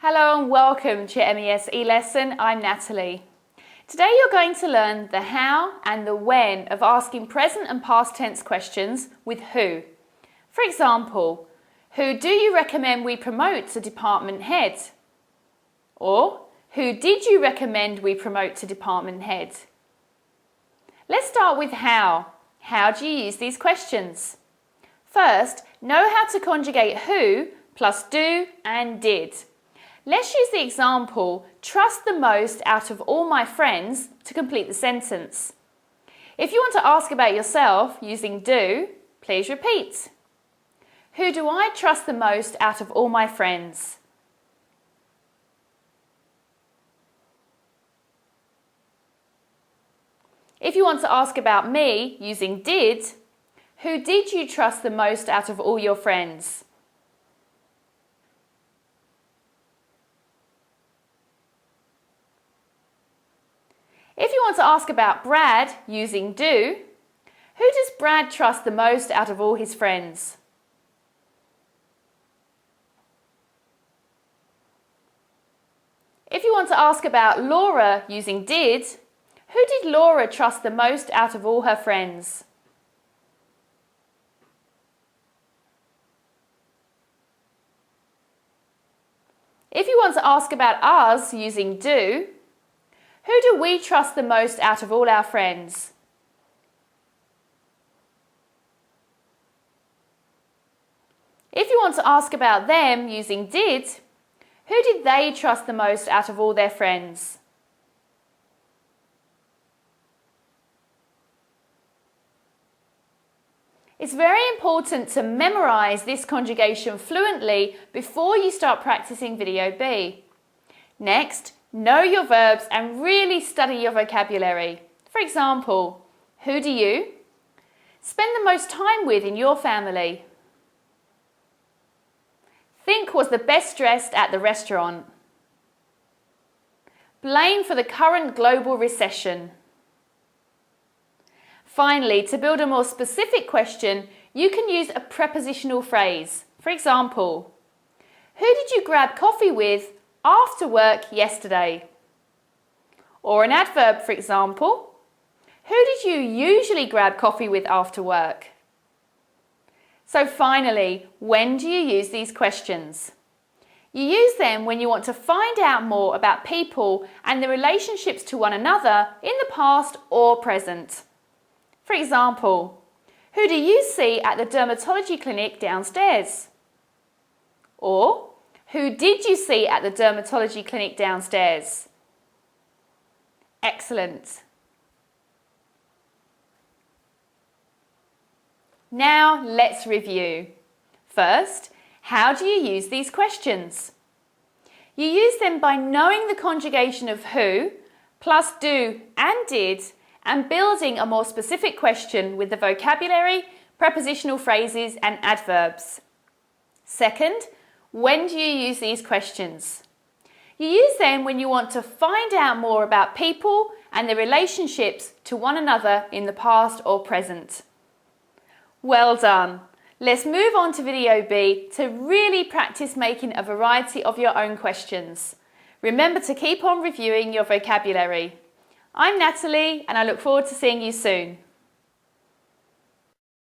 Hello and welcome to your MES e-lesson. I'm Natalie. Today you're going to learn the how and the when of asking present and past tense questions with who. For example, who do you recommend we promote to department head? Or, who did you recommend we promote to department head? Let's start with how. How do you use these questions? First, know how to conjugate who plus do and did. Let's use the example, trust the most out of all my friends, to complete the sentence. If you want to ask about yourself using do, please repeat. Who do I trust the most out of all my friends? If you want to ask about me using did, who did you trust the most out of all your friends? If you want to ask about Brad using do, who does Brad trust the most out of all his friends? If you want to ask about Laura using did, who did Laura trust the most out of all her friends? If you want to ask about us using do, who do we trust the most out of all our friends? If you want to ask about them using did, who did they trust the most out of all their friends? It's very important to memorize this conjugation fluently before you start practicing video B. Next, know your verbs and really study your vocabulary. For example, who do you spend the most time with in your family? Think was the best dressed at the restaurant. Blame for the current global recession. Finally, to build a more specific question, you can use a prepositional phrase. For example, who did you grab coffee with after work yesterday? Or an adverb, for example, who did you usually grab coffee with after work? So finally, when do you use these questions? You use them when you want to find out more about people and their relationships to one another in the past or present. For example, who do you see at the dermatology clinic downstairs? Or, who did you see at the dermatology clinic downstairs? Excellent. Now let's review. First, how do you use these questions? You use them by knowing the conjugation of who, plus do and did, and building a more specific question with the vocabulary, prepositional phrases and adverbs. Second, when do you use these questions? You use them when you want to find out more about people and their relationships to one another in the past or present. Well done! Let's move on to video B to really practice making a variety of your own questions. Remember to keep on reviewing your vocabulary. I'm Natalie and I look forward to seeing you soon.